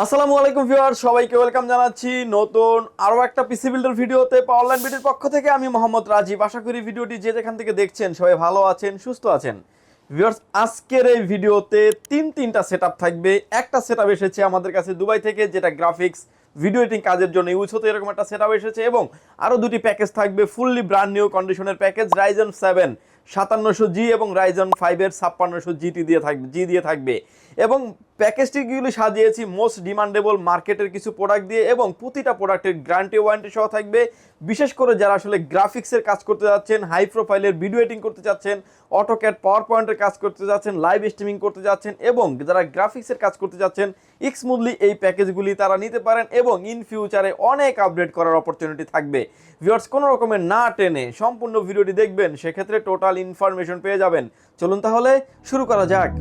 আসসালামু আলাইকুম ভিউয়ার্স, সবাইকে ওয়েলকাম জানাচ্ছি নতুন আরো একটা পিসি বিল্ডার ভিডিওতে। পাওয়ারল্যান্ড বিডির পক্ষ থেকে আমি মোহাম্মদ রাজীব। আশা করি ভিডিওটি যে যেখান থেকে দেখছেন সবাই ভালো আছেন, সুস্থ আছেন। ভিউয়ার্স, আজকের এই ভিডিওতে তিনটা সেটআপ থাকবে। একটা সেটআপ এসেছে আমাদের কাছে দুবাই থেকে, যেটা গ্রাফিক্স ভিডিও এডিটিং কাজের জন্য ইউজ হতো, এরকম একটা সেটআপ এসেছে। এবং আরো দুটি প্যাকেজ থাকবে, ফুললি ব্র্যান্ড নিউ কন্ডিশনের প্যাকেজ। রাইজেন 7 5700G এবং রাইজন 5 এর 5600GT দিয়ে থাকবে। এবং প্যাকেজটিগুলি সাজিয়েছি মোস্ট ডিমান্ডেবল মার্কেটের কিছু প্রোডাক্ট দিয়ে, এবং প্রতিটা প্রোডাক্টের গ্যারান্টি ওয়ারেন্টি সহ থাকবে। বিশেষ করে যারা আসলে গ্রাফিক্সের কাজ করতে যাচ্ছেন, হাই প্রোফাইলের ভিডিও এডিটিং করতে যাচ্ছেন, অটোক্যাড পাওয়ার পয়েন্টের কাজ করতে যাচ্ছেন, লাইভ স্ট্রিমিং করতে যাচ্ছেন, এবং যারা গ্রাফিক্সের কাজ করতে যাচ্ছেন স্মুথলি এই প্যাকেজগুলি তারা নিতে পারেন। এবং ইন ফিউচারে অনেক আপডেট করার অপরচুনিটি থাকবে। ভিউয়ার্স, কোনো রকমের না টেনে সম্পূর্ণ ভিডিওটি দেখবেন, সেক্ষেত্রে টোটাল ইনফরমেশন পেয়ে যাবেন। চলুন তাহলে শুরু করা যাক।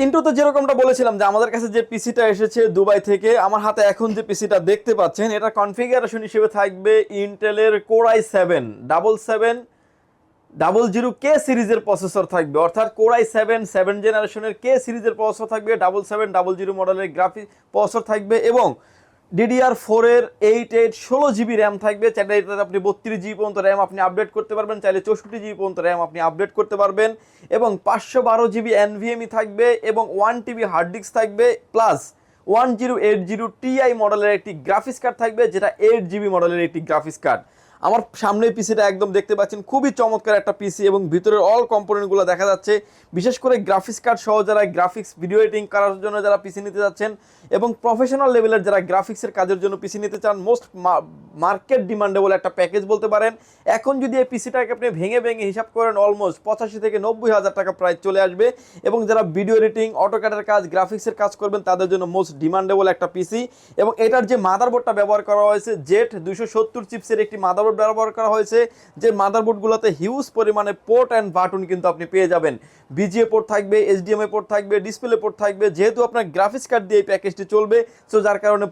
ইন্ট্রোতে যেরকমটা বলেছিলাম যে আমাদের কাছে যে পিসিটা এসেছে দুবাই থেকে, আমার হাতে এখন যে পিসিটা দেখতে পাচ্ছেন, এটা কনফিগারেশন হিসেবে থাকবে ইন্টেলের কোর i7-7700K সিরিজের প্রসেসর থাকবে। অর্থাৎ কোর i7 জেনারেশনের K সিরিজের প্রসেসর থাকবে, 7700 মডেলের গ্রাফিক প্রসেসর থাকবে, এবং DDR4 এর 16GB র্যাম থাকবে। চাইলে এটাতে আপনি 32GB পর্যন্ত র্যাম আপনি আপডেট করতে পারবেন, চাইলে 64GB পর্যন্ত র্যাম আপনি আপডেট করতে পারবেন। এবং 512GB NVMe থাকবে, এবং 1TB হার্ড ডিস্ক থাকবে, প্লাস 1080 Ti মডেলের একটি গ্রাফিক্স কার্ড থাকবে, যেটা 8GB মডেলের একটি গ্রাফিক্স কার্ড। আমার সামনের পিসিটা একদম দেখতে পাচ্ছেন, খুবই চমৎকার একটা পিসি, এবং ভিতরের অল কম্পোনেন্টগুলো দেখা যাচ্ছে। বিশেষ করে গ্রাফিক্স কার্ড সহ যারা গ্রাফিক্স ভিডিও এডিটিং করার জন্য যারা পিসি নিতে যাচ্ছেন, এবং প্রফেশনাল লেভেলের যারা গ্রাফিক্সের কাজের জন্য পিসি নিতে চান, মোস্ট মার্কেট ডিমান্ডেবল একটা প্যাকেজ বলতে পারেন। এখন যদি এই পিসিটাকে আপনি ভেঙে হিসাব করেন, অলমোস্ট 85 থেকে 90 হাজার টাকা প্রায় চলে আসবে। এবং যারা ভিডিও এডিটিং, অটোক্যাডের কাজ, গ্রাফিক্সের কাজ করবেন, তাদের জন্য মোস্ট ডিমান্ডেবল একটা পিসি। এবং এটার যে মাদারবোর্ডটা ব্যবহার করা হয়েছে, জেট 270 চিপসের একটি মাদারবোর্ড ব্যবহার করা হয়েছে, যে মাদারবোর্ডগুলোতে হিউজ পরিমাণে পোর্ট অ্যান্ড বাটন কিন্তু আপনি পেয়ে যাবেন। বিজিএ পোর্ট থাকবে, এইচডিএমআই পোর্ট থাকবে, ডিসপ্লে পোর্ট থাকবে। যেহেতু আপনার গ্রাফিক্স কার্ড দিয়ে এই প্যাকেজটি চলবে, সো যার কারণে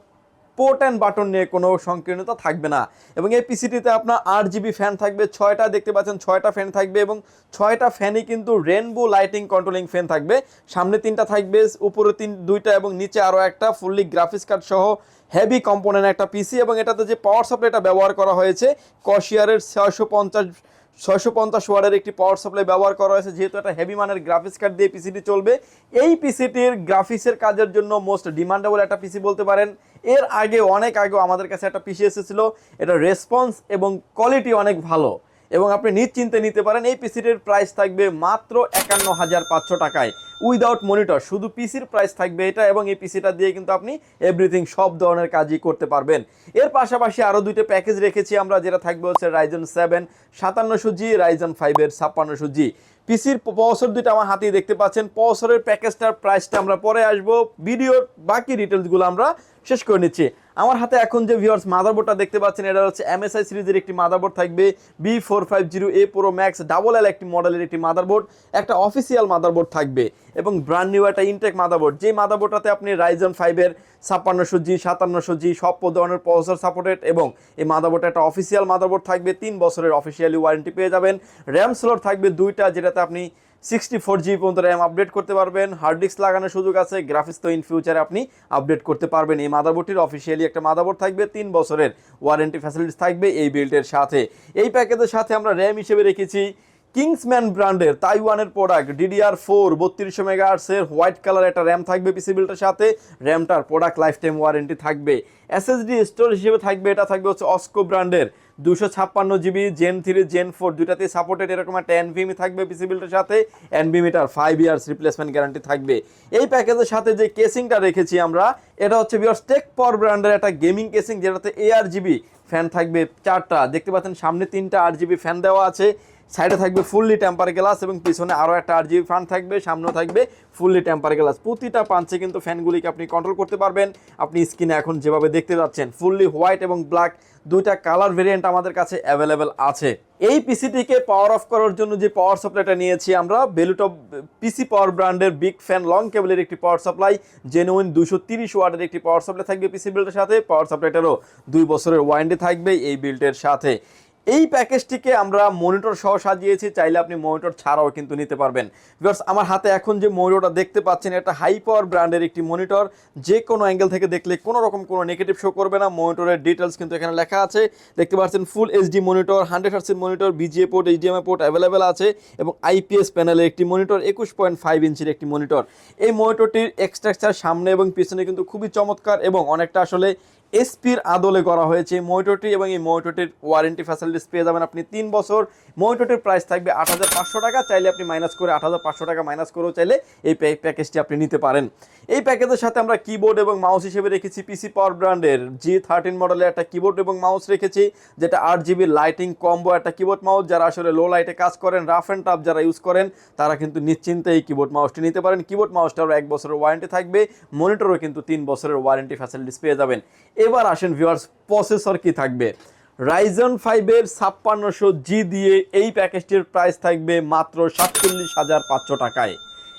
পোর্ট অ্যান্ড বাটন নিয়ে কোনো সংকীর্ণতা থাকবে না। এবং এই পিসিটিতে আপনার 8GB ফ্যান থাকবে, 6টা দেখতে পাচ্ছেন 6টা ফ্যান থাকবে, এবং 6টা ফ্যানই কিন্তু রেনবো লাইটিং কন্ট্রোলিং ফ্যান থাকবে। সামনে 3টা থাকবে, উপরে 2টা, এবং নিচে আরও একটা। ফুললি গ্রাফিক্স কার্ড সহ হেভি কম্পোনেন্ট একটা পিসি। এবং এটাতে যে পাওয়ার সাপ্লাইটা ব্যবহার করা হয়েছে, কশিয়ারের 650 ওয়াটের একটি পাওয়ার সাপ্লাই ব্যবহার করা হয়েছে। যেহেতু একটা হেভি মানের গ্রাফিক্স কার্ড দিয়ে পিসিটি চলবে, এই পিসিটির গ্রাফিক্সের কাজের জন্য মোস্ট ডিমান্ডেবল একটা পিসি বলতে পারেন। এর আগে অনেক আগেও আমাদের কাছে একটা পিসি এসেছিল, এটা রেসপন্স এবং কোয়ালিটি অনেক ভালো, এবং আপনি নিশ্চিন্তে নিতে পারেন। এই পিসিটির প্রাইস থাকবে মাত্র 51,500 টাকায়, উইদাউট মনিটর। শুধু পিসির প্রাইস থাকবে এটা, এবং এই পিসিটা দিয়ে কিন্তু আপনি এভরিথিং, সব ধরনের কাজই করতে পারবেন। এর পাশাপাশি আরও দুইটা প্যাকেজ রেখেছি আমরা, যেটা থাকবে হচ্ছে রাইজন 7 5700G, রাইজন 5 এর 5600G। পিসির প্রসেসর দুইটা আমার হাতেই দেখতে পাচ্ছেন। প্রসেসরের প্যাকেজটার প্রাইসটা আমরা পরে আসবো, ভিডিওর বাকি ডিটেলসগুলো আমরা শেষ করে নিচ্ছি। আমার হাতে এখন যে ভিউয়ার্স মাদারবোর্ডটা দেখতে পাচ্ছেন, এটা হচ্ছে MSI সিরিজের একটি মাদারবোর্ড থাকবে, B450A Pro Max ডাবল একটি মডেলের একটি মাদারবোর্ড, একটা অফিসিয়াল মাদারবোর্ড থাকবে, এবং ব্র্যান্ড নিউ একটা ইনটেক মাদারবোর্ড। যেই মাদারবোর্ডটাতে আপনি রাইজন 5 এর 5600G 5700G সব ধরনের প্রসেসর সাপোর্টেড, এবং এই মাদারবোর্ডটা একটা অফিসিয়াল মাদারবোর্ড থাকবে, 3 বছরের অফিসিয়ালি ওয়ারেন্টি পেয়ে যাবেন। র্যাম স্লট থাকবে 2টা, যেটাতে আপনি 64GB পর্যন্ত র্যাম আপডেট করতে পারবেন। হার্ড ডিস্ক লাগানোর সুযোগ আছে, গ্রাফিক্স তো ইন ফিউচারে আপনি আপডেট করতে পারবেন। এই মাদারবোর্ডটির অফিসিয়ালি একটা মাদারবোর্ড থাকবে, 3 বছরের ওয়ারেন্টি ফ্যাসিলিটিস থাকবে এই বিল্ডের সাথে। এই প্যাকেজের সাথে আমরা র্যাম হিসেবে রেখেছি কিংসম্যান ব্র্যান্ডের তাইওয়ানের প্রোডাক্ট DDR4 3200 মেগাহার্টজের হোয়াইট কালার একটা র্যাম থাকবে পিসি বিল্ডের সাথে। র্যামটার প্রোডাক্ট লাইফ টাইম ওয়ারেন্টি থাকবে। SSD স্টোরেজ হিসেবে থাকবে, এটা থাকবে হচ্ছে অস্কো ব্র্যান্ডের 256 জিবি Gen 3 Gen 4 দুটাতেই সাপোর্টেড, এরকম একটা এনভিএমই থাকবে পিসি বিল্ডের সাথে। এনভিএমটার 5 ইয়ার্স রিপ্লেসমেন্ট গ্যারান্টি থাকবে। এই প্যাকেজের সাথে যে কেসিংটা রেখেছি আমরা, এটা হচ্ছে ভিউয়ার্স টেক পাওয়ার ব্র্যান্ডের একটা গেমিং কেসিং, যেটাতে ARGB ফ্যান থাকবে 4টা, দেখতে পাচ্ছেন সামনে 3টা RGB ফ্যান দেওয়া আছে, সাইডে থাকবে ফুললি টেম্পার গ্লাস এবং পিছনে আরও একটা RGB ফ্যান থাকবে, সামনেও থাকবে ফুললি টেম্পার গ্লাস। প্রতিটা পাঞ্চে কিন্তু ফ্যানগুলিকে আপনি কন্ট্রোল করতে পারবেন। আপনি স্ক্রিনে এখন যেভাবে দেখতে পাচ্ছেন ফুললি হোয়াইট এবং ব্ল্যাক দুইটা কালার ভেরিয়েন্ট আমাদের কাছে অ্যাভেলেবেল আছে। এই পিসিটিকে পাওয়ার অফ করার জন্য যে পাওয়ার সাপ্লাইটা নিয়েছি আমরা, বেলুটপ পিসি পাওয়ার ব্র্যান্ডের বিগ ফ্যান লং কেবলের একটি পাওয়ার সাপ্লাই, জেনুইন 230 ওয়াটের একটি পাওয়ার সাপ্লাই থাকবে পিসি বিল্ডের সাথে। পাওয়ার সাপ্লাইটারও 2 বছরের ওয়ারেন্টি থাকবে এই বিল্ডের সাথে। এই প্যাকেজটিকে আমরা মনিটর সহ সাজিয়েছি, চাইলে আপনি মনিটর ছাড়াও কিন্তু নিতে পারবেন। ভিউয়ার্স, আমার হাতে এখন যে মনিটরটা দেখতে পাচ্ছেন, এটা হাই পাওয়ার ব্র্যান্ডের একটি মনিটর, যে কোনো অ্যাঙ্গেল থেকে দেখলে কোনো রকম কোনো নেগেটিভ শো করবে না। মনিটরের ডিটেলস কিন্তু এখানে লেখা আছে, দেখতে পাচ্ছেন full HD monitor, 100 Hz monitor, VGA port, HDMI port available আছে এবং আইপিএস প্যানেলের একটি মনিটর, 21.5 ইঞ্চির একটি মনিটর। এই মনিটরটির এক্সট্রাকচার সামনে এবং পিছনে কিন্তু খুবই চমৎকার এবং অনেকটা আসলে এসপির আদলে করা হয়েছে এই মনিটরটি, এবং এই মনিটরটির ওয়ারেন্টি ফ্যাসিলিটিস পেয়ে যাবেন আপনি 3 বছর। মনিটরটির প্রাইস থাকবে 8,500 টাকা, চাইলে আপনি মাইনাস করে 8,500 টাকা মাইনাস করেও চাইলে এই প্যাকেজটি আপনি নিতে পারেন। এই প্যাকেজের সাথে আমরা কিবোর্ড এবং মাউস হিসেবে রেখেছি পিসি পাওয়ার ব্র্যান্ডের G13 মডেলের একটা কিবোর্ড এবং মাউস রেখেছি, যেটা 8GB লাইটিং কম্বো একটা কিবোর্ড মাউস। যারা আসলে লো লাইটে কাজ করেন, রাফ অ্যান্ড টাফ যারা ইউজ করেন, তারা কিন্তু নিশ্চিন্তে এই কিবোর্ড মাউসটি নিতে পারেন। কিবোর্ড মাউসটারও 1 বছরের ওয়ারেন্টি থাকবে, মনিটরও কিন্তু 3 বছরের ওয়ারেন্টি ফ্যাসিলিটিস পেয়ে যাবেন। এবার আসেন ভিউয়ার্স, প্রসেসর কি থাকবে। Ryzen 5 এর 5600G দিয়ে এই প্যাকেজটির প্রাইস থাকবে মাত্র 47,500 টাকায়,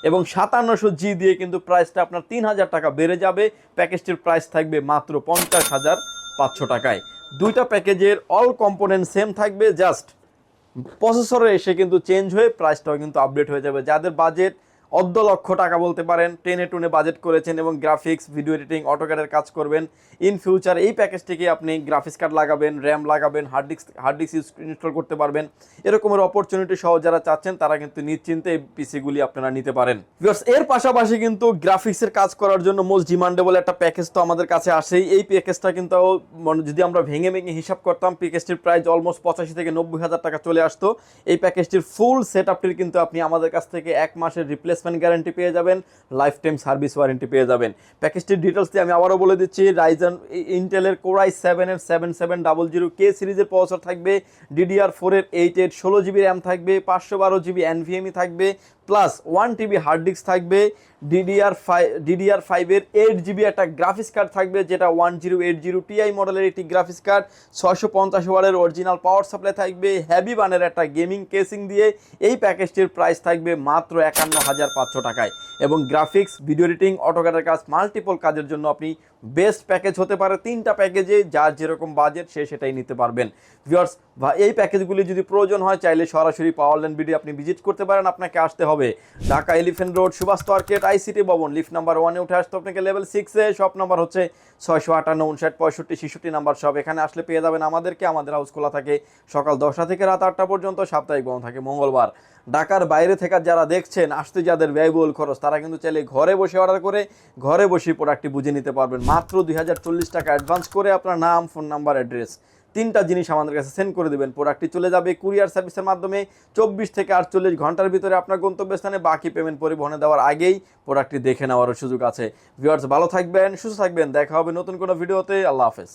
এবং 5700G দিয়ে কিন্তু প্রাইসটা আপনার 3,000 টাকা বেড়ে যাবে। প্যাকেজটির প্রাইস থাকবে মাত্র 50,500 টাকায়। দুইটা প্যাকেজের অল কম্পোনেন্ট সেম থাকবে, জাস্ট প্রসেসরে এসে কিন্তু চেঞ্জ হয়ে প্রাইসটাও কিন্তু আপডেট হয়ে যাবে। যাদের বাজেট অর্ধ লক্ষ টাকা বলতে পারেন, টেনে টুনে বাজেট করেছেন এবং গ্রাফিক্স, ভিডিও এডিটিং, অটোক্যাডের কাজ করবেন, ইন ফিউচার এই প্যাকেজটিকে আপনি গ্রাফিক্স কার্ড লাগাবেন, র্যাম লাগাবেন, হার্ড ডিস্ক ইনস্টল করতে পারবেন, এরকমের অপরচুনিটি সহ যারা চাচ্ছেন তারা কিন্তু নিশ্চিন্তে এই পিসিগুলি আপনারা নিতে পারেন। ভিউয়ার্স, এর পাশাপাশি কিন্তু গ্রাফিক্সের কাজ করার জন্য মোস্ট ডিমান্ডেবল একটা প্যাকেজ তো আমাদের কাছে আসেই। এই প্যাকেজটা কিন্তু যদি আমরা ভেঙে হিসাব করতাম, প্যাকেজটির প্রাইস অলমোস্ট 85 থেকে 90,000 টাকা চলে আসতো। এই প্যাকেজটির ফুল সেট আপটির কিন্তু আপনি আমাদের কাছ থেকে 1 মাসের রিপ্লেসমেন্ট গ্যারান্টি পেয়ে যাবেন, লাইফ টাইম সার্ভিস ওয়ারেন্টি পেয়ে যাবেন। প্যাকেজটির ডিটেলস দিয়ে আমি আবারও বলে দিচ্ছি, রাইজেন ইন্টেলের Core i7 এর 7700K সিরিজের প্রসেসর থাকবে, DDR4 এর 8 16GB র্যাম থাকবে, 512GB NVMe থাকবে, প্লাস 1TB হার্ড ডিস্ক থাকবে, DDR5 এর 8GB একটা গ্রাফিক্স কার্ড থাকবে, যেটা 1080 Ti মডেলের একটি গ্রাফিক্স কার্ড, 650 ওয়াটের অরিজিনাল পাওয়ার সাপ্লাই থাকবে, হেভি বানের একটা গেমিং কেসিং দিয়ে এই প্যাকেজটির প্রাইস থাকবে মাত্র 51,500 টাকায়। এবং গ্রাফিক্স, ভিডিও এডিটিং, অটোক্যাডের কাজ, মাল্টিপল কাজের জন্য আপনি বেস্ট প্যাকেজ হতে পারে। 3টা প্যাকেজে যার যেরকম বাজেট সে সেটাই নিতে পারবেন। ভিউয়ার্স, এই প্যাকেজগুলি যদি প্রয়োজন হয়, চাইলে সরাসরি পাওয়ারল্যান্ড বিডি আপনি ভিজিট করতে পারেন। আপনাকে আসতে হবে Dhaka elephant road, Subhash market, ICT Bhaban, lift number 1-এ উঠে আসতে আপনাকে লেভেল 6-এ। শপ নাম্বার হচ্ছে 658, 59, 65, 66 নাম্বার শপ। এখানে আসলে পেয়ে যাবেন আমাদেরকে। আমাদের হাউস খোলা থাকে সকাল 10টা থেকে রাত 8টা পর্যন্ত, সাপ্তাহিক বন্ধ থাকে মঙ্গলবার। ঢাকার বাইরে থেকে যারা দেখছেন, আসতে যাদের ব্যয়বহুল খরচ, তারা কিন্তু চাইলে ঘরে বসে অর্ডার করে ঘরে বসে প্রোডাক্টটি বুঝে নিতে পারবেন। মাত্র 2040 টাকা অ্যাডভান্স করে আপনার নাম, ফোন নাম্বার, অ্যাড্রেস 3টা জিনিস আমাদের কাছে সেন্ড করে দেবেন। প্রোডাক্টটি চলে যাবে কুরিয়ার সার্ভিসের মাধ্যমে 24 থেকে 48 ঘন্টার ভিতরে আপনার গন্তব্যস্থানে। বাকি পেমেন্ট পরিবহনে দেওয়ার আগেই প্রোডাক্টটি দেখে নেওয়ারও সুযোগ আছে। ভিউয়ার্স, ভালো থাকবেন, সুস্থ থাকবেন, দেখা হবে নতুন কোনো ভিডিওতে। আল্লাহ হাফেজ।